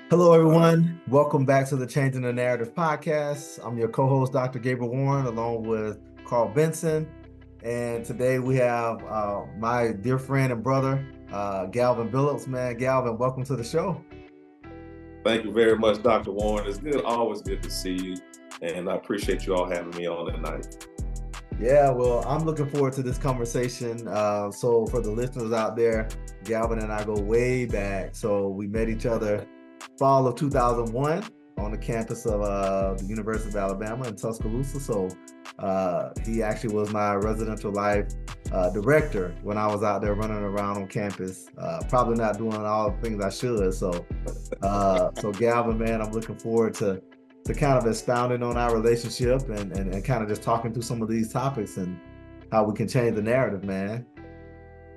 Hello, everyone. Welcome back to the Changing the Narrative podcast. I'm your co-host, Dr. Gabriel Warren, along with Carl Benson. And today we have my dear friend and brother, Galvin Billups. Man, Galvin, welcome to the show. Thank you very much, Dr. Warren. It's good, always good to see you. And I appreciate you all having me on tonight. Yeah, well, I'm looking forward to this conversation. So for the listeners out there, Galvin and I go way back. So we met each other fall of 2001 on the campus of the University of Alabama in Tuscaloosa. So he actually was my residential life director when I was out there running around on campus, probably not doing all the things I should. So Galvin, man, I'm looking forward to kind of expounding on our relationship and kind of just talking through some of these topics and how we can change the narrative, man.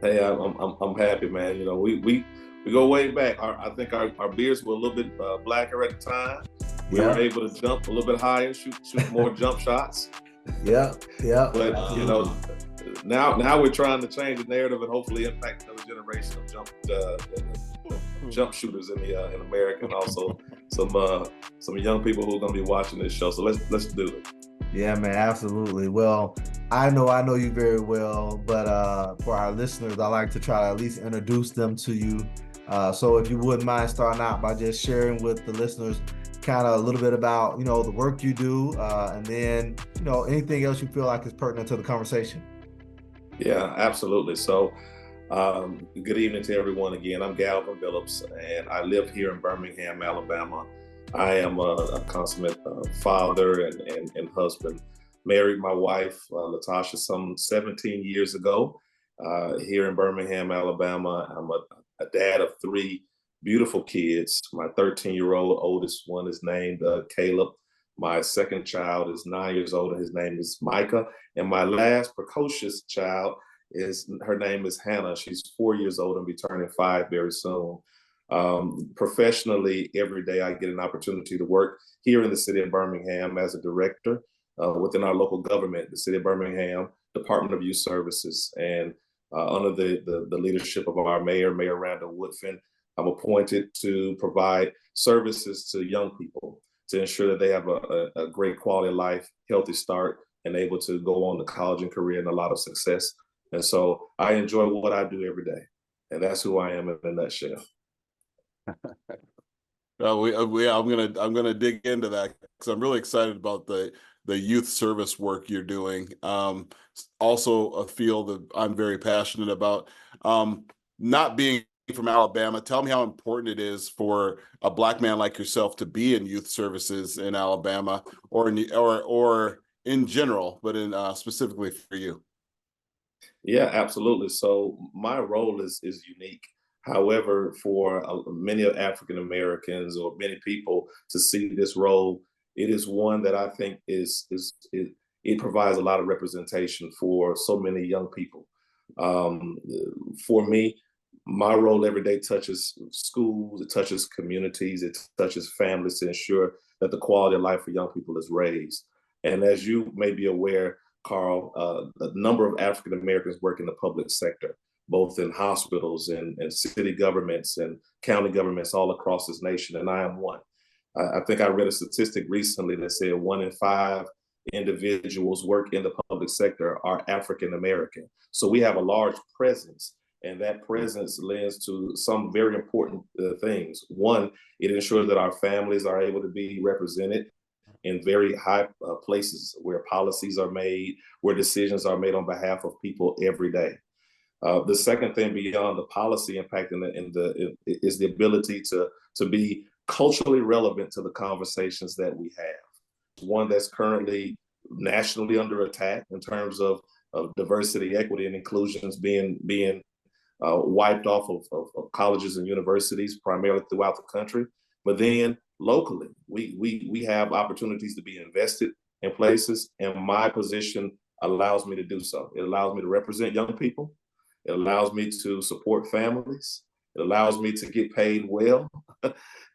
Hey, I'm happy, man. You know, we go way back. I think our beards were a little bit blacker at the time. We were able to jump a little bit higher, shoot more jump shots. Yeah. But now we're trying to change the narrative and hopefully impact another generation of jump shooters in America, and also some young people who are going to be watching this show. So let's do it. Yeah, man, absolutely. Well, I know you very well, but for our listeners, I like to try to at least introduce them to you. So if you wouldn't mind starting out by just sharing with the listeners kind of a little bit about, the work you do, and then, anything else you feel like is pertinent to the conversation. Yeah, absolutely. So good evening to everyone again. I'm Galvin Billups, and I live here in Birmingham, Alabama. I am a consummate father and husband. Married my wife, Latasha, some 17 years ago here in Birmingham, Alabama. I'm a dad of three beautiful kids. My 13-year-old oldest one is named Caleb. My second child is 9 years old, and his name is Micah. And my last precocious child her name is Hannah. She's 4 years old and be turning 5 very soon. Professionally, every day I get an opportunity to work here in the city of Birmingham as a director within our local government, the city of Birmingham Department of Youth Services. And under the leadership of our mayor, Mayor Randall Woodfin, I'm appointed to provide services to young people to ensure that they have a great quality of life, healthy start, and able to go on to college and career and a lot of success. And so I enjoy what I do every day. And that's who I am in a nutshell. I'm gonna dig into that because I'm really excited about the youth service work you're doing. Also a field that I'm very passionate about. Not being from Alabama, tell me how important it is for a Black man like yourself to be in youth services in Alabama, or in general, but in specifically for you. Yeah, absolutely. So my role is unique. However, for many African Americans or many people to see this role, it is one that I think it provides a lot of representation for so many young people. For me, my role every day touches schools, it touches communities, it touches families to ensure that the quality of life for young people is raised. And as you may be aware, Carl, a number of African Americans work in the public sector, both in hospitals and city governments and county governments all across this nation, and I am one. I think I read a statistic recently that said 1 in 5 individuals work in the public sector are African American. So we have a large presence, and that presence lends to some very important things. One, it ensures that our families are able to be represented in very high places where policies are made, where decisions are made on behalf of people every day. The second thing beyond the policy impact is the ability to be culturally relevant to the conversations that we have. One that's currently nationally under attack in terms of diversity, equity, and inclusions being wiped off of colleges and universities, primarily throughout the country. But then locally, we have opportunities to be invested in places, and my position allows me to do so. It allows me to represent young people. It allows me to support families. It allows me to get paid well.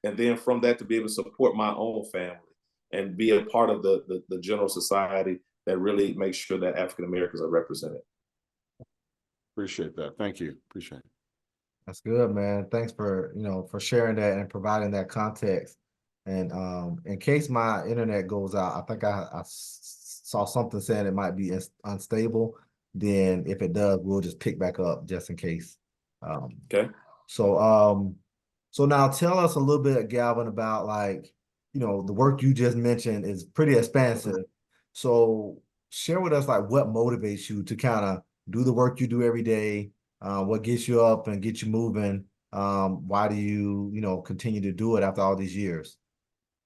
And then from that, to be able to support my own family and be a part of the general society that really makes sure that African Americans are represented. Appreciate that. Thank you. Appreciate it. That's good, man. Thanks for, for sharing that and providing that context. And in case my internet goes out, I think saw something saying it might be unstable. Then if it does, we'll just pick back up just in case. Um, Okay. so so now tell us a little bit, Galvin, about like, the work you just mentioned is pretty expansive. So share with us like what motivates you to kind of do the work you do every day, what gets you up and get you moving? Why do you, continue to do it after all these years?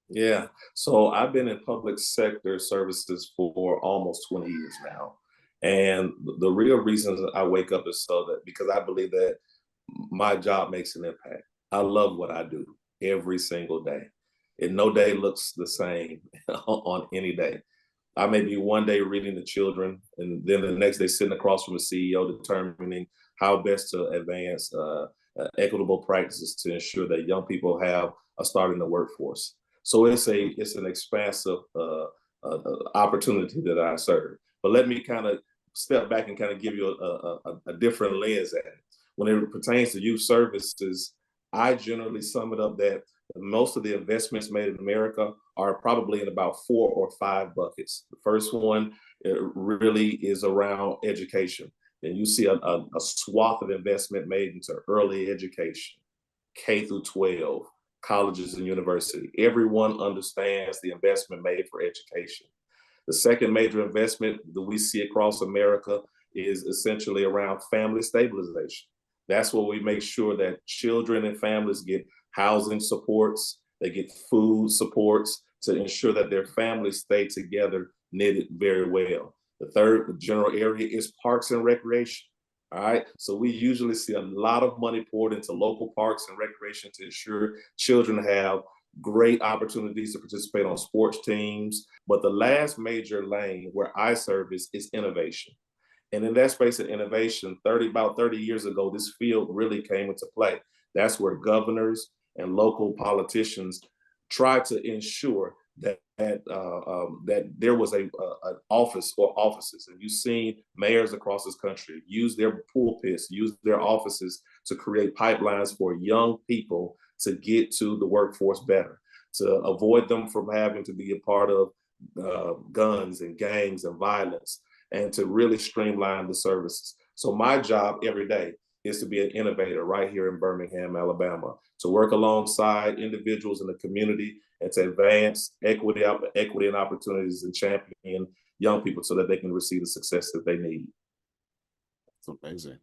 Yeah. So I've been in public sector services for almost 20 years now. And the real reasons I wake up is so that because I believe that my job makes an impact. I love what I do every single day. And no day looks the same on any day. I may be one day reading to children, and then the next day sitting across from the CEO determining how best to advance equitable practices to ensure that young people have a start in the workforce. So it's an expansive opportunity that I serve. But let me kind of step back and kind of give you a different lens at it. When it pertains to youth services, I generally sum it up that most of the investments made in America are probably in about 4 or 5 buckets. The first one really is around education. And you see a swath of investment made into early education, K through 12, colleges and university. Everyone understands the investment made for education. The second major investment that we see across America is essentially around family stabilization. That's where we make sure that children and families get housing supports, they get food supports to ensure that their families stay together, knitted very well. The third general area is parks and recreation. All right. So we usually see a lot of money poured into local parks and recreation to ensure children have great opportunities to participate on sports teams. But the last major lane where I service is innovation. And in that space of innovation, about 30 years ago, this field really came into play. That's where governors and local politicians tried to ensure that there was an office or offices, and you've seen mayors across this country use their pulpits, use their offices to create pipelines for young people to get to the workforce better, to avoid them from having to be a part of guns and gangs and violence, and to really streamline the services. So my job every day is to be an innovator right here in Birmingham, Alabama, to work alongside individuals in the community and to advance equity and opportunities and champion young people so that they can receive the success that they need. That's amazing.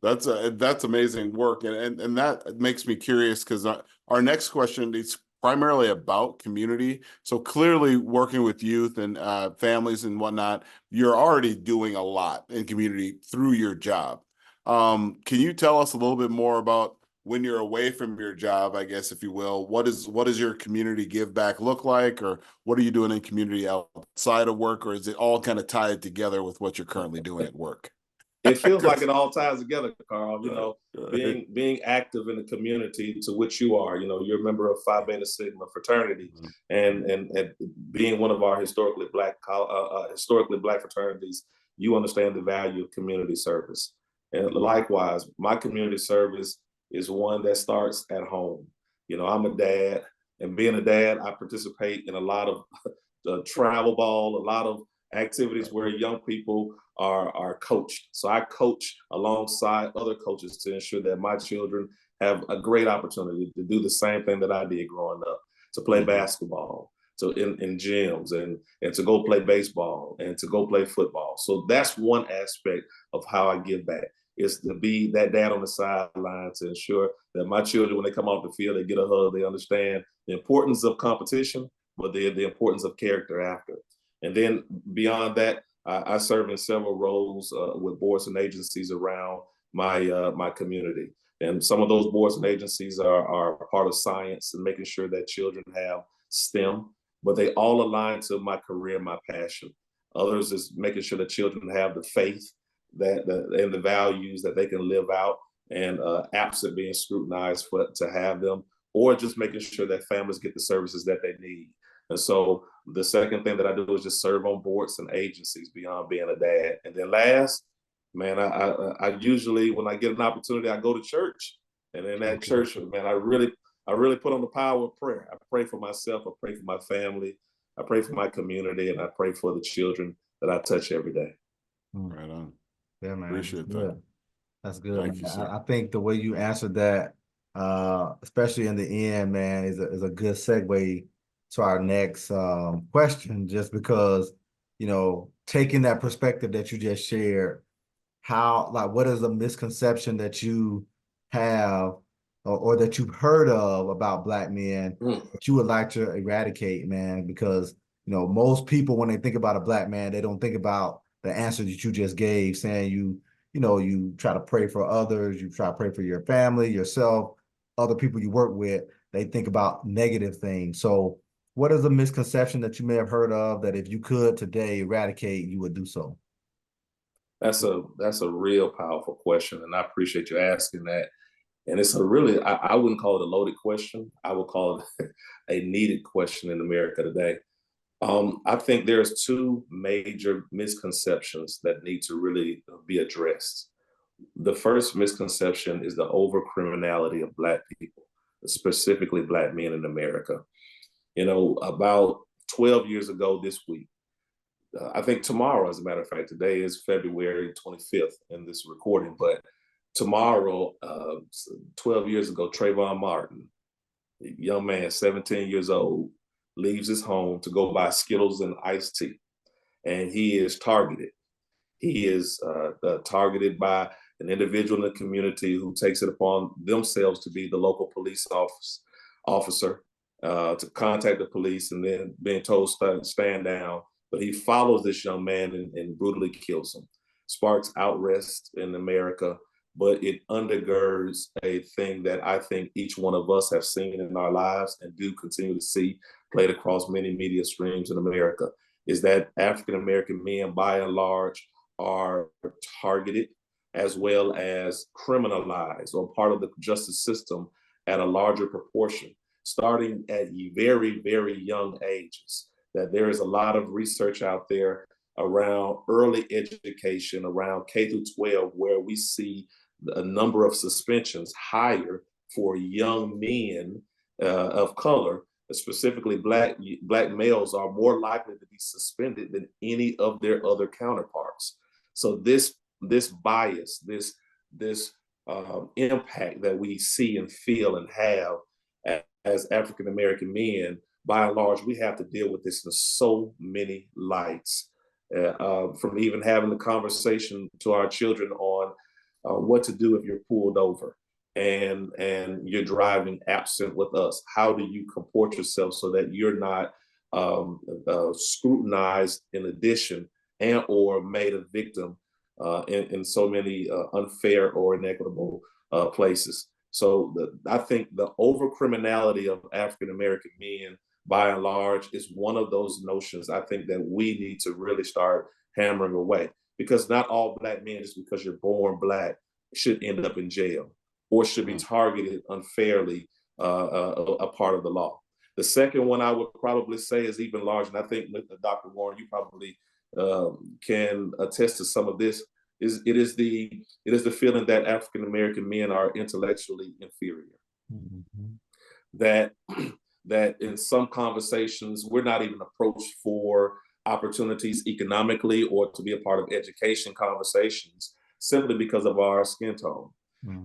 That's amazing work, and that makes me curious because our next question is primarily about community. So clearly, working with youth and families and whatnot, you're already doing a lot in community through your job. Can you tell us a little bit more about when you're away from your job, I guess, if you will, what does your community give back look like, or what are you doing in community outside of work, or is it all kind of tied together with what you're currently doing at work? It feels like it all ties together, Carl. Being active in the community to which you are. You're a member of Phi Beta Sigma fraternity, and being one of our historically black fraternities, you understand the value of community service. And likewise, my community service is one that starts at home. I'm a dad, and being a dad, I participate in a lot of travel ball, a lot of activities where young people are coached. So I coach alongside other coaches to ensure that my children have a great opportunity to do the same thing that I did growing up, to play basketball, so in gyms, and to go play baseball and to go play football. So that's one aspect of how I give back, is to be that dad on the sideline to ensure that my children, when they come off the field, they get a hug, they understand the importance of competition, but the importance of character after. And then beyond that, I serve in several roles with boards and agencies around my community. And some of those boards and agencies are part of science and making sure that children have STEM, but they all align to my career, my passion. Others is making sure that children have the faith and the values that they can live out, and absent being scrutinized to have them, or just making sure that families get the services that they need. And so the second thing that I do is just serve on boards and agencies beyond being a dad. And then last, Man, I usually, when I get an opportunity, I go to church, and in that church, man, I really put on the power of prayer. I pray for myself, I pray for my family, I pray for my community, and I pray for the children that I touch every day. Right on. Yeah, man. Appreciate Yeah. that. That's good, Thank man. you, sir. I think the way you answered that, especially in the end, man, is a good segue to our next question, just because, taking that perspective that you just shared, what is a misconception that you have or that you've heard of about Black men that you would like to eradicate, man? Because, most people, when they think about a Black man, they don't think about the answer that you just gave, saying you try to pray for others, you try to pray for your family, yourself, other people you work with. They think about negative things. So what is a misconception that you may have heard of that if you could today eradicate, you would do so? That's a real powerful question, and I appreciate you asking that. And it's a really, I wouldn't call it a loaded question. I would call it a needed question in America today. I think there's two major misconceptions that need to really be addressed. The first misconception is the overcriminality of Black people, specifically Black men in America. About 12 years ago this week, I think tomorrow, as a matter of fact, today is February 25th in this recording, but tomorrow, 12 years ago, Trayvon Martin, a young man, 17 years old, leaves his home to go buy Skittles and iced tea, and he is targeted. He is targeted by an individual in the community who takes it upon themselves to be the local police officer, to contact the police, and then being told stand down. But he follows this young man and brutally kills him. Sparks outrest in America, but it undergirds a thing that I think each one of us have seen in our lives and do continue to see played across many media streams in America, is that African American men, by and large, are targeted as well as criminalized or part of the justice system at a larger proportion, starting at very, very young ages. That there is a lot of research out there around early education, around K through 12, where we see a number of suspensions higher for young men of color, specifically black males, are more likely to be suspended than any of their other counterparts. So this bias, this impact that we see and feel and have as African American men, by and large, we have to deal with this in so many lights. From even having the conversation to our children on what to do if you're pulled over and you're driving absent with us. How do you comport yourself so that you're not scrutinized in addition and or made a victim in so many unfair or inequitable places. So I think the overcriminality of African American men, by and large, is one of those notions I think that we need to really start hammering away. Because not all Black men, just because you're born Black, should end up in jail or should be targeted unfairly, a part of the law. The second one I would probably say is even larger, and I think Dr. Warren, you probably can attest to some of this. It is the feeling that African American men are intellectually inferior. Mm-hmm. That in some conversations we're not even approached for opportunities economically or to be a part of education conversations simply because of our skin tone.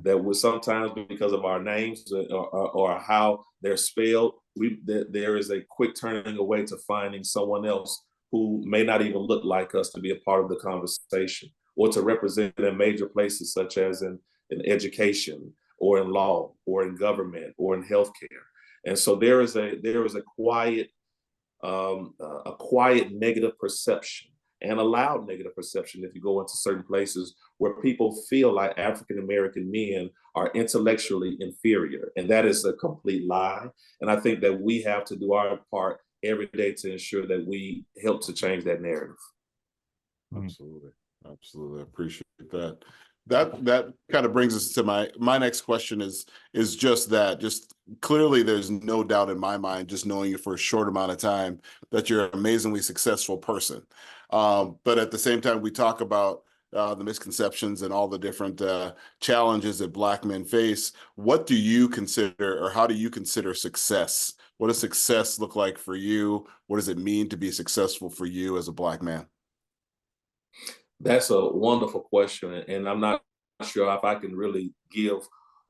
That will sometimes be because of our names or how they're spelled. There is a quick turning away to finding someone else who may not even look like us to be a part of the conversation or to represent in major places such as in education or in law or in government or in healthcare. And so there is a quiet negative perception and a loud negative perception if you go into certain places where people feel like African American men are intellectually inferior. And that is a complete lie. And I think that we have to do our part every day to ensure that we help to change that narrative. Absolutely. Absolutely. I appreciate that. That kind of brings us to my next question is just that. Just clearly there's no doubt in my mind, just knowing you for a short amount of time, that you're an amazingly successful person. But at the same time, we talk about the misconceptions and all the different challenges that Black men face. What do you consider, or how do you consider success? What does success look like for you? What does it mean to be successful for you as a Black man? That's a wonderful question, and I'm not sure if I can really give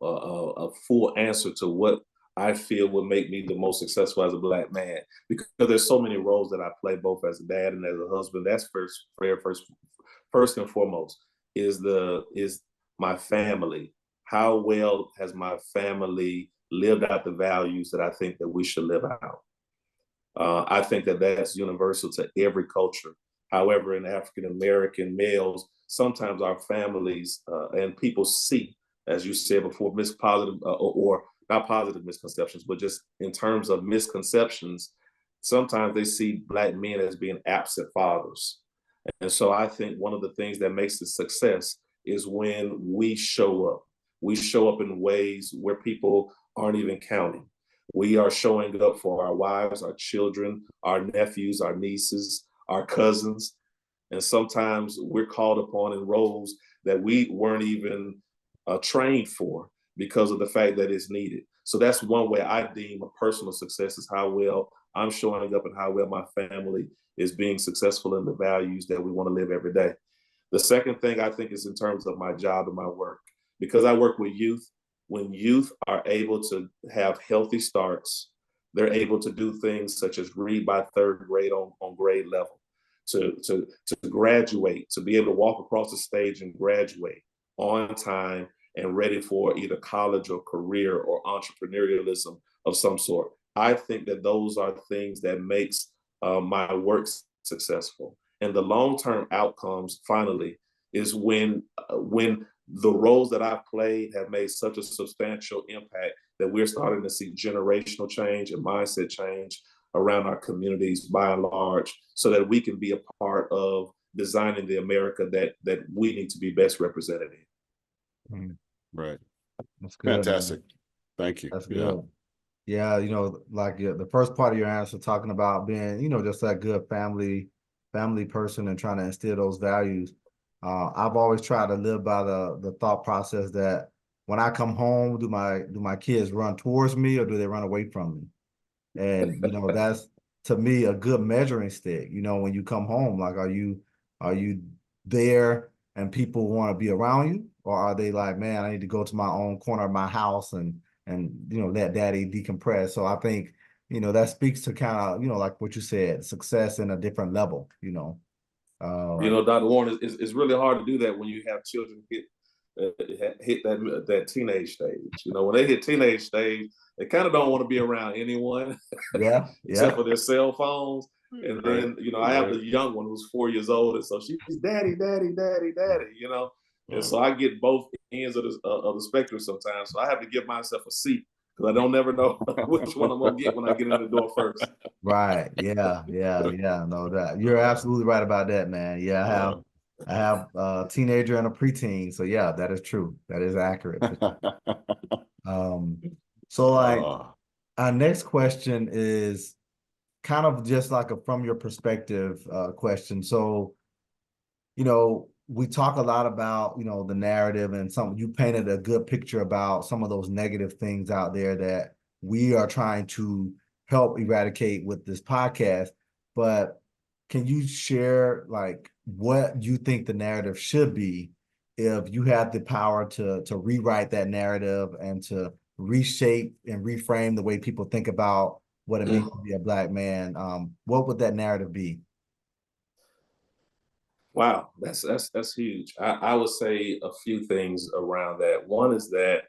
a full answer to what I feel would make me the most successful as a Black man, because there's so many roles that I play, both as a dad and as a husband. That's first and foremost is my family. How well has my family lived out the values that I think that we should live out? I think that that's universal to every culture. However, in African American males, sometimes our families and people see, as you said before, positive or not positive misconceptions, but just in terms of misconceptions, sometimes they see Black men as being absent fathers. And so I think one of the things that makes it success is when we show up. We show up in ways where people aren't even counting. We are showing up for our wives, our children, our nephews, our nieces, our cousins. And sometimes we're called upon in roles that we weren't even trained for because of the fact that it's needed. So that's one way I deem a personal success, is how well I'm showing up and how well my family is being successful in the values that we want to live every day. The second thing I think is in terms of my job and my work. Because I work with youth, when youth are able to have healthy starts, they're able to do things such as read by third grade on grade level, to graduate, to be able to walk across the stage and graduate on time and ready for either college or career or entrepreneurialism of some sort. I think that those are things that makes my work successful. And the long-term outcomes, finally, is when the roles that I've played have made such a substantial impact that we're starting to see generational change and mindset change around our communities by and large, so that we can be a part of designing the America that we need to be best represented in. Right. That's good. Fantastic. Man. Thank you. That's good. Yeah, like the first part of your answer talking about being, just that good family person and trying to instill those values. I've always tried to live by the thought process that when I come home, do my kids run towards me or do they run away from me? And that's, to me, a good measuring stick. When you come home, like, are you there and people want to be around you, or are they like, man, I need to go to my own corner of my house and let daddy decompress? So I think that speaks to kind of like what you said, success in a different level. Dr. Warren, it's really hard to do that when you have children hit that teenage stage. When they hit teenage stage, they kind of don't want to be around anyone, yeah, except for their cell phones. And then, I have Right. the young one who's 4 years old, and so she's daddy, daddy, daddy, daddy. And so I get both ends of the spectrum sometimes. So I have to give myself a seat because I don't never know which one I'm gonna get when I get in the door first. Right. Yeah. No, that you're absolutely right about that, man. Yeah, I have a teenager and a preteen. So yeah, that is true. That is accurate. So like our next question is kind of just like a from your perspective question. So, we talk a lot about, the narrative, and you painted a good picture about some of those negative things out there that we are trying to help eradicate with this podcast. But can you share like what you think the narrative should be if you have the power to rewrite that narrative and to reshape and reframe the way people think about what it means to be a Black man? What would that narrative be? Wow, that's huge. I would say a few things around that. One is that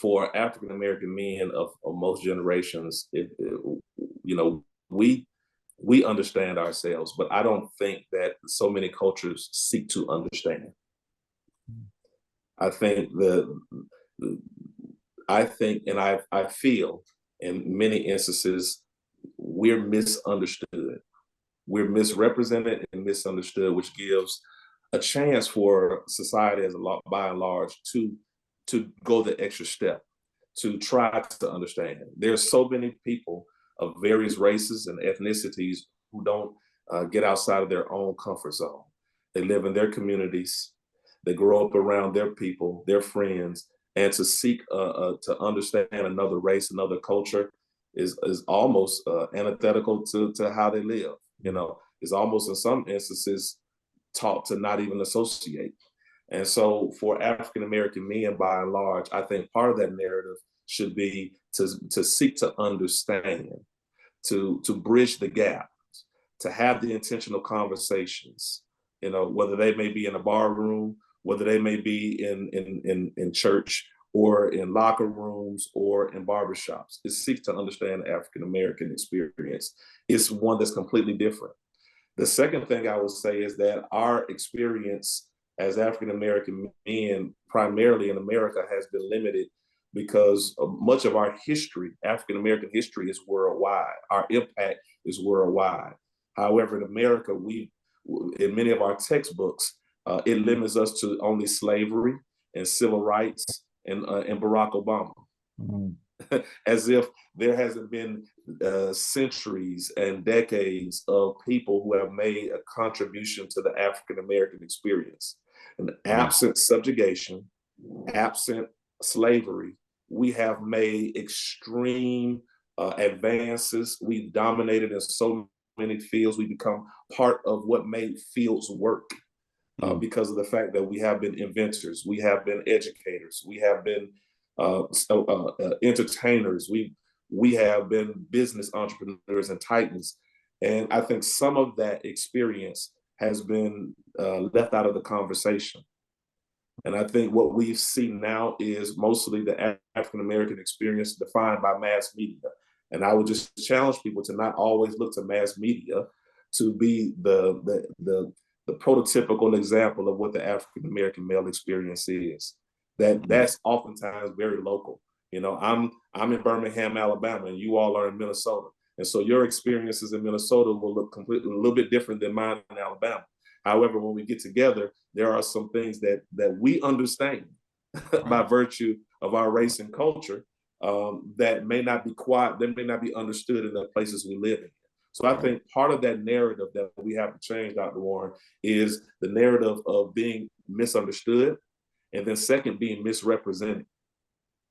for African American men of most generations, we understand ourselves, but I don't think that so many cultures seek to understand. I think and I feel in many instances we're misunderstood. We're misrepresented and misunderstood, which gives a chance for society by and large to go the extra step, to try to understand. There's so many people of various races and ethnicities who don't get outside of their own comfort zone. They live in their communities. They grow up around their people, their friends, and to seek to understand another race, another culture is almost antithetical to how they live. You know, it's almost in some instances taught to not even associate. And so for African American men, by and large, I think part of that narrative should be to seek to understand, to bridge the gap, to have the intentional conversations, you know, whether they may be in a bar room, whether they may be in church or in locker rooms or in barbershops. It seeks to understand the African American experience. It's one that's completely different. The second thing I would say is that our experience as African American men, primarily in America, has been limited because much of our history, African American history, is worldwide. Our impact is worldwide. However, in America, in many of our textbooks, it limits us to only slavery and civil rights and Barack Obama. Mm-hmm. As if there hasn't been centuries and decades of people who have made a contribution to the African American experience. And absent subjugation, absent slavery, we have made extreme advances. We've dominated in so many fields. We become part of what made fields work because of the fact that we have been inventors, we have been educators, we have been entertainers, we have been business entrepreneurs and titans. And I think some of that experience has been left out of the conversation. And I think what we see now is mostly the African American experience defined by mass media. And I would just challenge people to not always look to mass media to be the prototypical example of what the African American male experience is. That's oftentimes very local. You know, I'm in Birmingham, Alabama, and you all are in Minnesota. And so your experiences in Minnesota will look completely a little bit different than mine in Alabama. However, when we get together, there are some things that we understand by virtue of our race and culture that may not be quiet, that may not be understood in the places we live in. So I think part of that narrative that we have to change, Dr. Warren, is the narrative of being misunderstood, and then second, being misrepresented.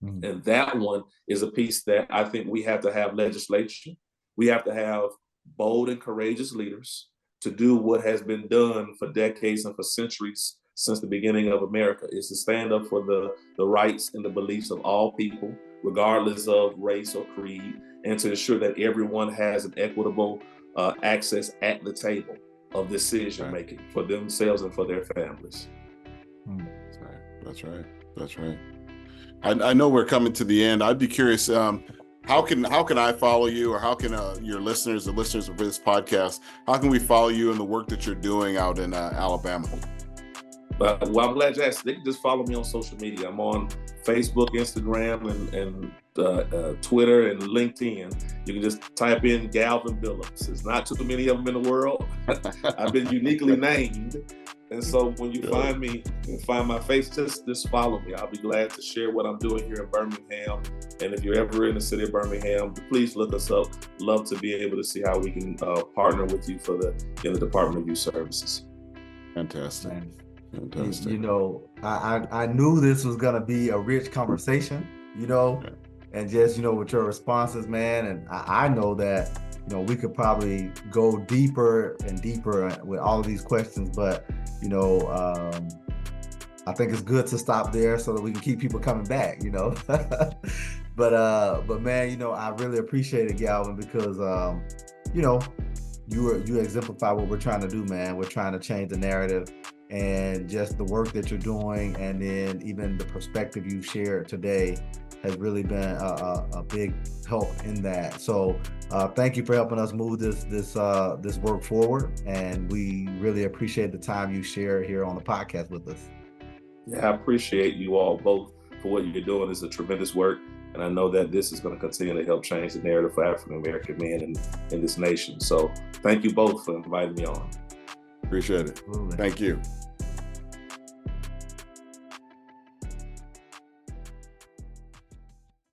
And that one is a piece that I think we have to have legislation. We have to have bold and courageous leaders to do what has been done for decades and for centuries since the beginning of America, is to stand up for the rights and the beliefs of all people, regardless of race or creed, and to ensure that everyone has an equitable access at the table of decision making for themselves and for their families. That's right. I know we're coming to the end. I'd be curious, how can I follow you, or how can your listeners, the listeners of this podcast, how can we follow you in the work that you're doing out in Alabama? Well, I'm glad you asked. They can just follow me on social media. I'm on Facebook, Instagram, and Twitter and LinkedIn. You can just type in Galvin Billups. There's not too many of them in the world. I've been uniquely named. And so when you find me and find my face, just follow me. I'll be glad to share what I'm doing here in Birmingham. And if you're ever in the city of Birmingham, please look us up. Love to be able to see how we can partner with you for the Department of Youth Services. Fantastic. Fantastic. You know, I knew this was gonna be a rich conversation, you know, and just, you know, with your responses, man. And I know that, you know, we could probably go deeper and deeper with all of these questions, but, you know, I think it's good to stop there so that we can keep people coming back, you know. but man, you know, I really appreciate it, Galvin, because, you know, you exemplify what we're trying to do, man. We're trying to change the narrative, and just the work that you're doing, and then even the perspective you've shared today has really been a big help in that. So thank you for helping us move this work forward, and we really appreciate the time you share here on the podcast with us. Yeah, I appreciate you all both for what you're doing. It's a tremendous work, and I know that this is going to continue to help change the narrative for African American men in this nation. So thank you both for inviting me on. Appreciate it. Absolutely. Thank you.